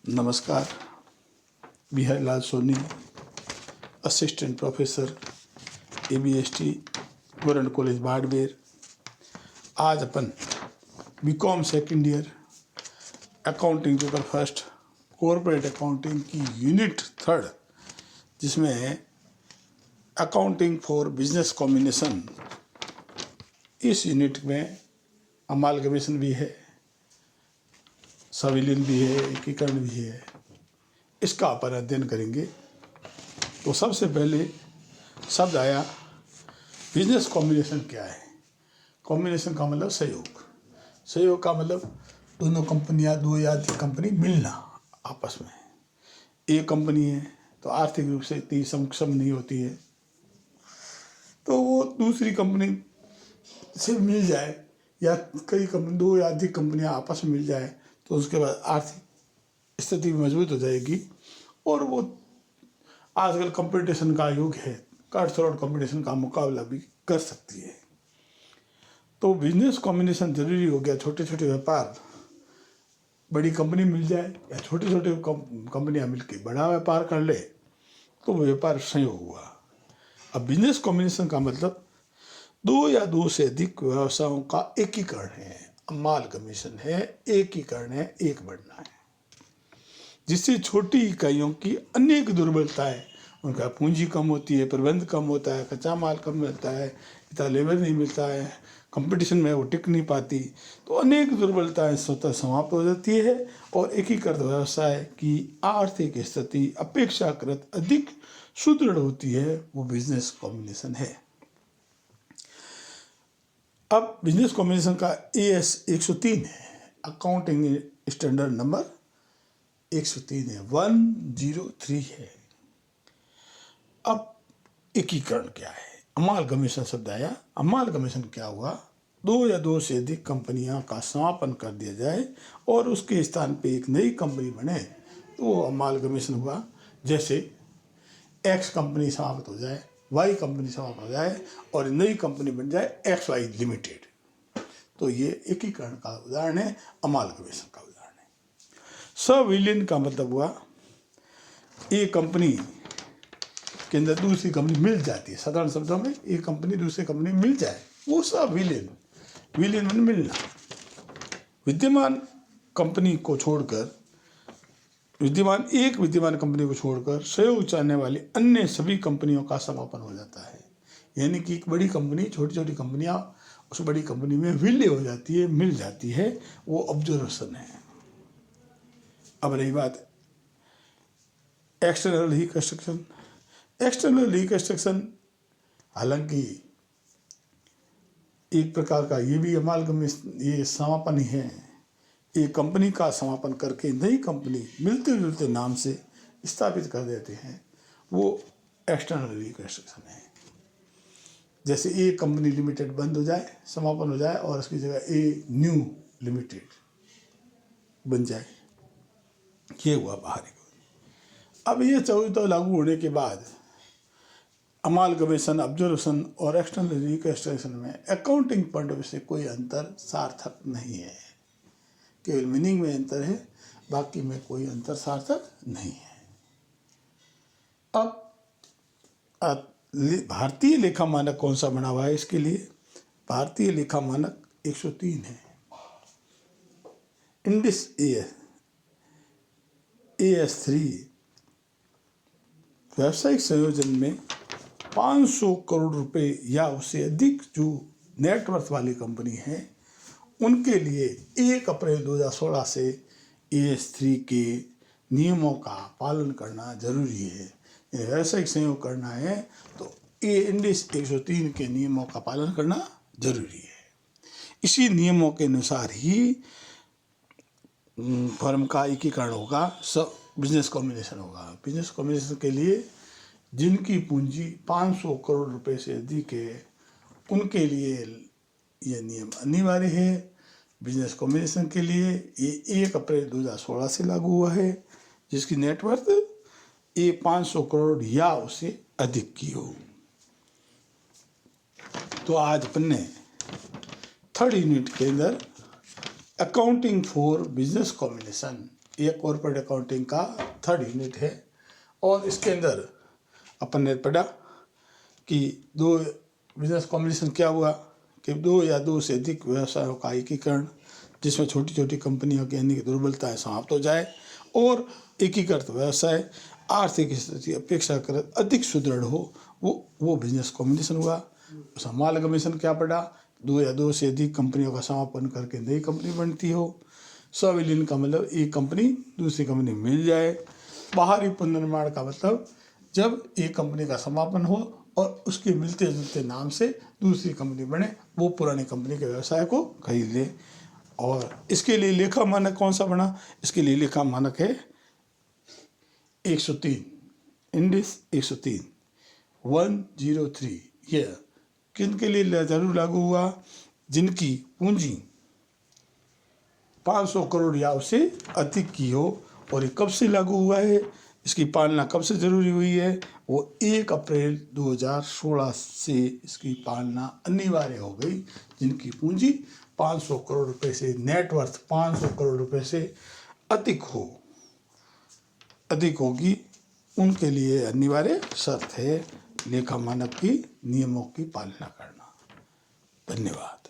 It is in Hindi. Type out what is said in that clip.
नमस्कार। Bihar Lal Soni, assistant professor ABST government college Barmer. आज अपन BCom second year accounting paper first corporate accounting की यूनिट थर्ड, जिसमें अकाउंटिंग फॉर बिजनेस कॉम्बिनेशन, इस यूनिट में अमालगमेशन भी है, संविलीन भी है, एकीकरण भी है। इसका अपन अध्ययन करेंगे। तो सबसे पहले शब्द आया बिजनेस कॉम्बिनेशन। क्या है? कॉम्बिनेशन का मतलब सहयोग। सहयोग का मतलब दोनों कंपनियां, दो या अधिक कंपनी मिलना आपस में। एक कंपनी है तो आर्थिक रूप से इतनी सक्षम नहीं होती है, तो वो दूसरी कंपनी से मिल जाए, या कई कंपनी, दो या अधिक कंपनियां आपस में मिल जाए, तो उसके बाद आर्थिक स्थिति मजबूत हो जाएगी। और वो आजकल कंपटीशन का युग है, कट थ्रोट कंपटीशन का मुकाबला भी कर सकती है। तो बिजनेस कॉम्बिनेशन जरूरी हो गया। छोटे छोटे व्यापार बड़ी कंपनी मिल जाए, या छोटे छोटे कंपनियां मिलकर बड़ा व्यापार कर ले, तो वो व्यापार संयोग हुआ। अब बिजनेस कॉम्बिनेशन का मतलब दो या दो से अधिक व्यवसायों का एकीकरण है, अमालगमेशन है, एकीकरण है, एक बढ़ना है, जिससे छोटी इकाइयों की अनेक दुर्बलताएं, उनका पूंजी कम होती है, प्रबंध कम होता है, कच्चा माल कम मिलता है, इतना लेबर नहीं मिलता है, कंपटीशन में वो टिक नहीं पाती, तो अनेक दुर्बलताएं स्वतः समाप्त हो जाती है और एकीकृत व्यवसाय की आर्थिक स्थिति अपेक्षाकृत अधिक सुदृढ़ होती है। वो बिजनेस कॉम्बिनेशन है। अब बिजनेस कॉम्बिनेशन का AS 103 है, अकाउंटिंग स्टैंडर्ड नंबर 103 है, 103 है। अब एकीकरण क्या है? अमालगमेशन शब्द आया। अमालगमेशन क्या हुआ? दो या दो से अधिक कंपनियां का समापन कर दिया जाए और उसके स्थान पे एक नई कंपनी बने, तो वो अमालगमेशन हुआ। जैसे X कंपनी समाप्त हो जाए, Y कंपनी समाप्त हो जाए और नई कंपनी बन जाए XY लिमिटेड, तो ये एकीकरण का उदाहरण है, अमालगमेशन का उदाहरण है। संविलीन का मतलब हुआ एक कंपनी के अंदर दूसरी कंपनी मिल जाती है। साधारण शब्दों में एक कंपनी दूसरी कंपनी मिल जाए, वो सब विलीन। विलीन में मिलना। विद्यमान कंपनी को छोड़कर, विद्यमान कंपनी को छोड़कर सहयोग चाहने वाली अन्य सभी कंपनियों का समापन हो जाता है। यानी कि एक बड़ी कंपनी छोटी छोटी कंपनियां उस बड़ी कंपनी में विलय हो जाती है, मिल जाती है, वो ऑब्जर्वेशन है। अब रही बात एक्सटर्नल रिकंस्ट्रक्शन। एक्सटर्नल रिकंस्ट्रक्शन हालांकि एक प्रकार का ये भी अमालगमेशन, ये समापन ही है। एक कंपनी का समापन करके नई कंपनी मिलते जुलते नाम से स्थापित कर देते हैं, वो एक्सटर्नल रिकंस्ट्रक्शन है। जैसे ए कंपनी लिमिटेड बंद हो जाए, समापन हो जाए, और उसकी जगह ए न्यू लिमिटेड बन जाए, ये हुआ बाहरी। अब ये चौदह लागू होने के बाद अमालगमेशन, ऑब्जर्वेशन और एक्सटर्नल रिकंस्ट्रक्शन में अकाउंटिंग पॉइंट ऑफ व्यू से कोई अंतर सार्थक नहीं है। केवल मीनिंग में अंतर है, बाकी में कोई अंतर सार्थक नहीं है। अब भारतीय लेखा मानक कौन सा बना हुआ है इसके लिए? भारतीय लेखा मानक 103 है। इंडिस AS3 व्यावसायिक संयोजन में 500 करोड़ रुपए या उससे अधिक जो नेटवर्थ वाली कंपनी है, उनके लिए 1 अप्रैल 2016 से AS3 के नियमों का पालन करना जरूरी है। व्यावसायिक संयोग करना है तो इंडिस 103 के नियमों का पालन करना जरूरी है। इसी नियमों के अनुसार ही फर्म का एकीकरण होगा, सब बिजनेस कॉम्बिनेशन होगा। बिजनेस कॉम्बिनेशन के लिए जिनकी पूंजी 500 करोड़ रुपए से अधिक है, उनके लिए ये नियम अनिवार्य है। बिजनेस कॉम्बिनेशन के लिए ये 1 अप्रैल 2016 से लागू हुआ है, जिसकी नेटवर्थ ये 500 करोड़ या उससे अधिक की हो। तो आज अपन ने थर्ड यूनिट के अंदर अकाउंटिंग फॉर बिजनेस कॉम्बिनेशन ये कॉर्पोरेट अकाउंटिंग का 3rd यूनिट है। और इसके अंदर अपन ने पढ़ा कि दो बिजनेस कॉम्बिनेशन क्या हुआ कि 2 या 2 से अधिक व्यवसायों का एकीकरण, जिसमें छोटी छोटी कंपनियों की अन्य दुर्बलताएं समाप्त हो जाए और एकीकृत व्यवसाय आर्थिक स्थिति अपेक्षाकृत अधिक सुदृढ़ हो, वो बिजनेस कॉम्बिनेशन हुआ। समालगमेशन क्या पड़ा, 2 या 2 से अधिक कंपनियों का समापन करके नई कंपनी बनती हो। स्वविलीन का मतलब एक कंपनी दूसरी कंपनी मिल जाए। बाहरी पुनर्निर्माण का मतलब जब एक कंपनी का समापन हो और उसके मिलते जुलते नाम से दूसरी कंपनी बने, वो पुरानी कंपनी के व्यवसाय को खरीद ले। और इसके लिए लेखा मानक कौन सा बना, इसके लिए लेखा मानक है 103, इंडिस 103 103। यह किन के लिए जरूर लागू हुआ, जिनकी पूंजी 500 करोड़ या उससे अधिक की हो। और ये कब से लागू हुआ है, इसकी पालना कब से जरूरी हुई है, वो 1 अप्रैल 2016 से इसकी पालना अनिवार्य हो गई। जिनकी पूंजी 500 करोड़ रुपए से, नेटवर्थ 500 करोड़ रुपए से अधिक होगी, उनके लिए अनिवार्य शर्त है लेखा मानक की नियमों की पालना करना। धन्यवाद।